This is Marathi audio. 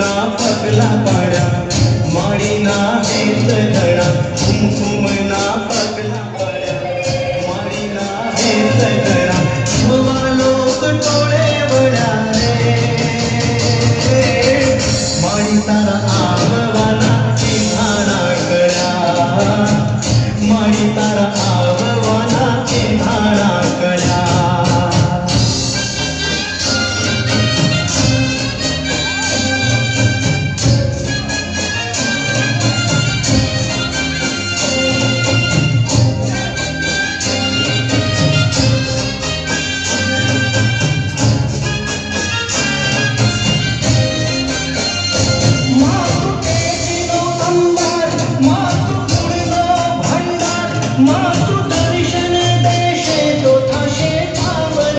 पगला पाड्या माळीना हेत धडा कुमकुमना पगला पाड्या माळीना हेत धडा भवा लोक टोळे वड्या रे माळी तारा आववाना चिन्हाना कळ्या माळी तारा आववाना चिन्हाना कळ्या मातु